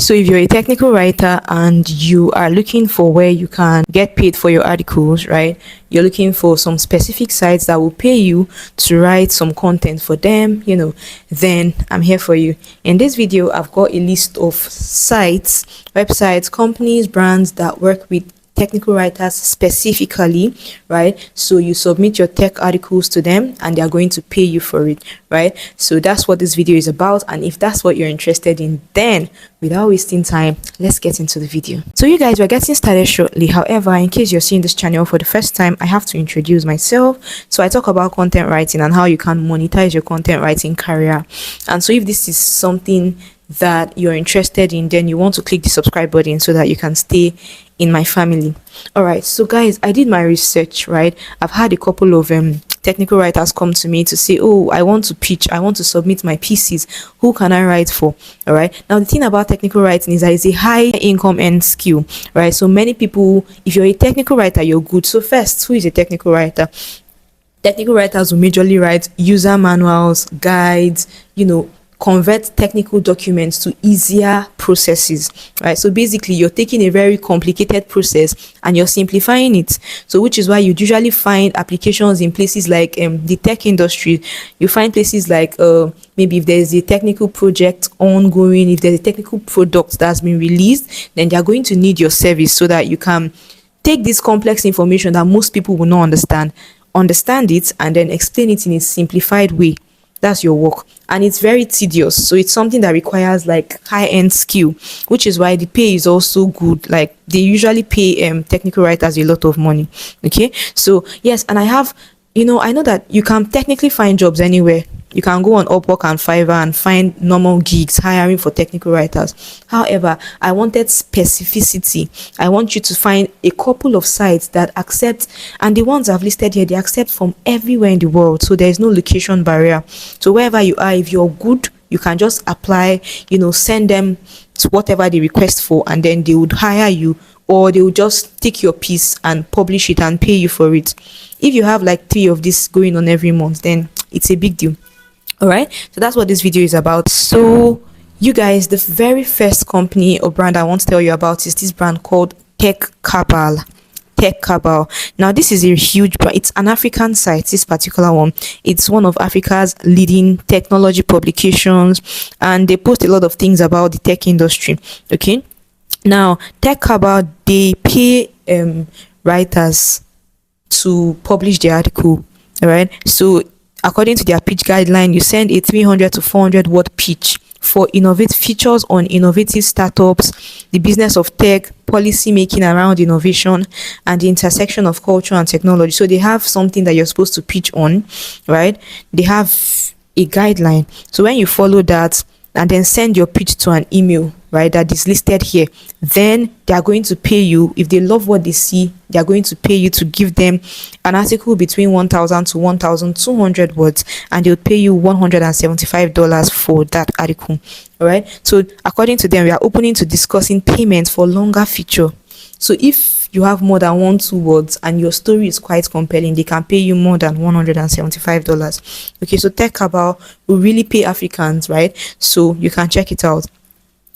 So if you're a technical writer and you are looking for where you can get paid for your articles, right? You're looking for some specific sites that will pay you to write some content for them, then I'm here for you. In this video, I've got a list of sites, websites, companies, brands that work with technical writers specifically, right? So you submit your tech articles to them and they're going to pay you for it, right? So that's what this video is about. And if that's what you're interested in, then without wasting time, let's get into the video. So you guys, we're getting started shortly. However, in case you're seeing this channel for the first time, I have to introduce myself. So I talk about content writing and how you can monetize your content writing career. And so if this is something that you're interested in, then you want to click the subscribe button so that you can stay in my family. All right, so guys, I did my research, right? I've had a couple of technical writers come to me to say, oh, I want to pitch, I want to submit my pieces, who can I write for? All right, now the thing about technical writing is that it's a high income and skill, right? So many people, if you're a technical writer, you're good. So first, who is a technical writer? Technical writers will majorly write user manuals, guides, convert technical documents to easier processes, right? So basically you're taking a very complicated process and you're simplifying it. So which is why you usually find applications in places like the tech industry. You find places like maybe if there's a technical project ongoing, if there's a technical product that's been released, then they're going to need your service so that you can take this complex information that most people will not understand it, and then explain it in a simplified way. That's your work, and it's very tedious, so it's something that requires like high-end skill, which is why the pay is also good. Like they usually pay technical writers a lot of money. Okay, so yes, and I have, I know that you can technically find jobs anywhere. You can go on Upwork and Fiverr and find normal gigs hiring for technical writers. However, I wanted specificity. I want you to find a couple of sites that accept, and the ones I've listed here, they accept from everywhere in the world. So there is no location barrier. So wherever you are, if you're good, you can just apply, send them to whatever they request for, and then they would hire you, or they will just take your piece and publish it and pay you for it. If you have like 3 of this going on every month, then it's a big deal. All right, so that's what this video is about. So you guys, the very first company or brand I want to tell you about is this brand called TechCabal. TechCabal. Now this is a huge brand. It's an African site, this particular one. It's one of Africa's leading technology publications, and they post a lot of things about the tech industry. Okay, now TechCabal, they pay writers to publish the article. All right, so according to their pitch guideline, you send a 300 to 400 word pitch for innovative features on innovative startups, the business of tech, policy making around innovation, and the intersection of culture and technology. So they have something that you're supposed to pitch on, right? They have a guideline. So when you follow that and then send your pitch to an email, right, that is listed here, then they are going to pay you. If they love what they see, they are going to pay you to give them an article between 1,000 to 1,200 words, and they'll pay you $175 for that article. All right, so according to them, we are opening to discussing payments for longer feature. So if you have more than 1-2 words and your story is quite compelling, they can pay you more than $175. Okay, so TechCabal will really pay Africans, right? So you can check it out.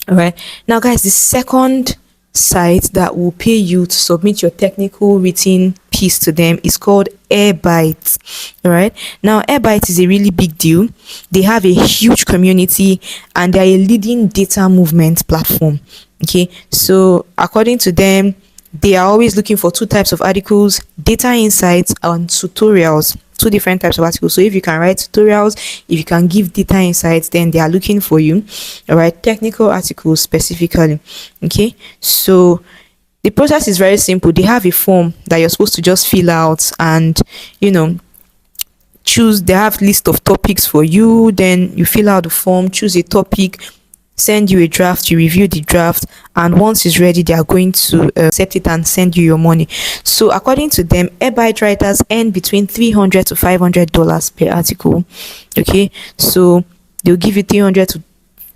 All right, now guys, the second site that will pay you to submit your technical written piece to them is called Airbyte. All right, now Airbyte is a really big deal. They have a huge community and they're a leading data movement platform. Okay, so according to them, they are always looking for 2 types of articles: data insights and tutorials. 2 different types of articles. So if you can write tutorials, if you can give data insights, then they are looking for you. All right, technical articles specifically. Okay, so the process is very simple. They have a form that you're supposed to just fill out and choose. They have list of topics for you, then you fill out the form, choose a topic, send you a draft, you review the draft, and once it's ready, they are going to accept it and send you your money. So according to them, Airbyte writers earn between $300 to $500 per article. Okay, so they'll give you $300 to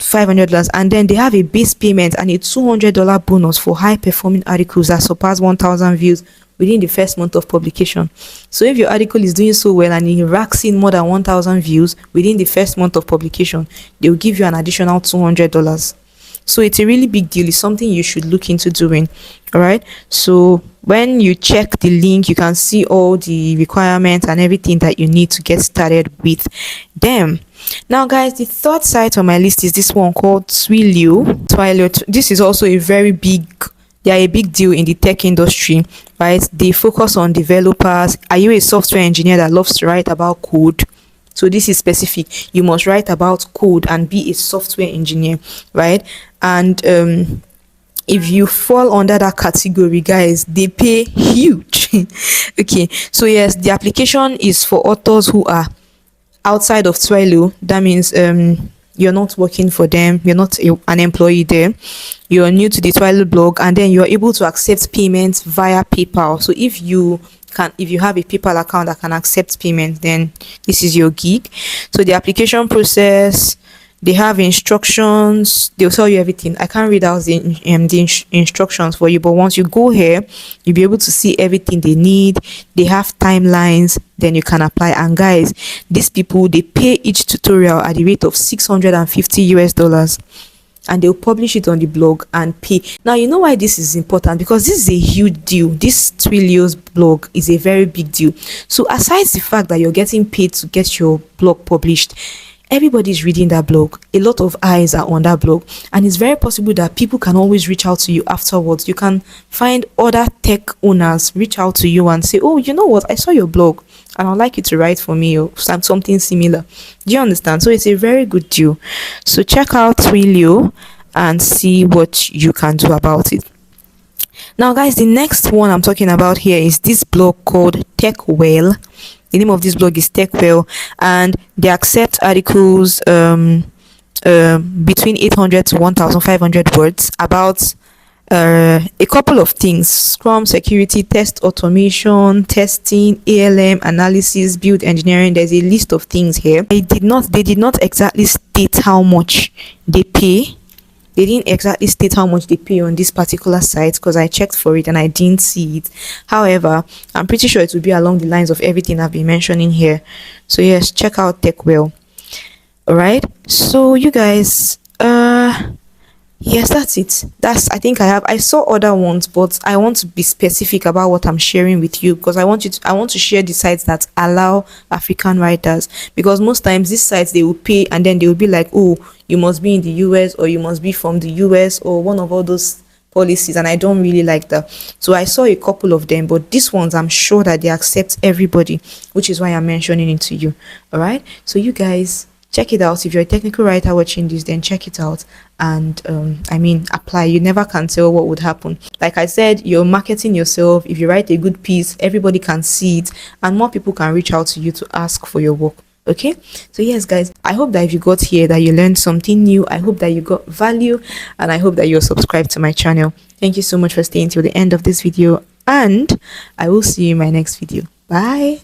$500, and then they have a base payment and a $200 bonus for high performing articles that surpass 1,000 views within the first month of publication. So if your article is doing so well and it racks in more than 1,000 views within the first month of publication, they will give you an additional $200. So it's a really big deal. It's something you should look into doing. All right, so when you check the link, you can see all the requirements and everything that you need to get started with them. Now guys, the third site on my list is this one called Twilio. This is also a very big, they are a big deal in the tech industry, right? They focus on developers. Are you a software engineer that loves to write about code? So this is specific. You must write about code and be a software engineer, right? And if you fall under that category, guys, they pay huge. Okay, so yes, the application is for authors who are outside of Twilio. That means you're not working for them, you're not an employee there, you're new to the Twilio blog, and then you're able to accept payments via PayPal. So if you have a PayPal account that can accept payments, then this is your gig. So the application process, they have instructions, they'll tell you everything. I can't read out the instructions for you, but once you go here, you'll be able to see everything they need. They have timelines, then you can apply. And guys, these people, they pay each tutorial at the rate of $650 US, and they'll publish it on the blog and pay. Now, you know why this is important? Because this is a huge deal. This Twilio's blog is a very big deal. So aside the fact that you're getting paid to get your blog published, everybody's reading that blog. A lot of eyes are on that blog, and it's very possible that people can always reach out to you afterwards. You can find other tech owners reach out to you and say, oh, you know what, I saw your blog and I'd like you to write for me or something similar. Do you understand? So it's a very good deal. So check out Twilio and see what you can do about it. Now guys, the next one I'm talking about here is this blog called TechWell. The name of this blog is TechWell, and they accept articles between 800 to 1,500 words about a couple of things: Scrum, security, test automation, testing, ALM, analysis, build engineering. There's a list of things here. They did not exactly state how much they pay. They didn't exactly state how much they pay on this particular site, because I checked for it and I didn't see it. However, I'm pretty sure it will be along the lines of everything I've been mentioning here. So yes, check out TechWell. All right, so you guys, yes, that's it. I saw other ones, but I want to be specific about what I'm sharing with you, because I want to share the sites that allow African writers. Because most times these sites, they will pay and then they will be like, oh, you must be in the US, or you must be from the US, or one of all those policies, and I don't really like that. So I saw a couple of them, but these ones, I'm sure that they accept everybody, which is why I'm mentioning it to you. All right, so you guys, check it out. If you're a technical writer watching this, then check it out and apply. You never can tell what would happen. Like I said, you're marketing yourself. If you write a good piece, everybody can see it, and more people can reach out to you to ask for your work. Okay, so yes guys, I hope that if you got here, that you learned something new. I hope that you got value, and I hope that you're subscribed to my channel. Thank you so much for staying till the end of this video, and I will see you in my next video. Bye.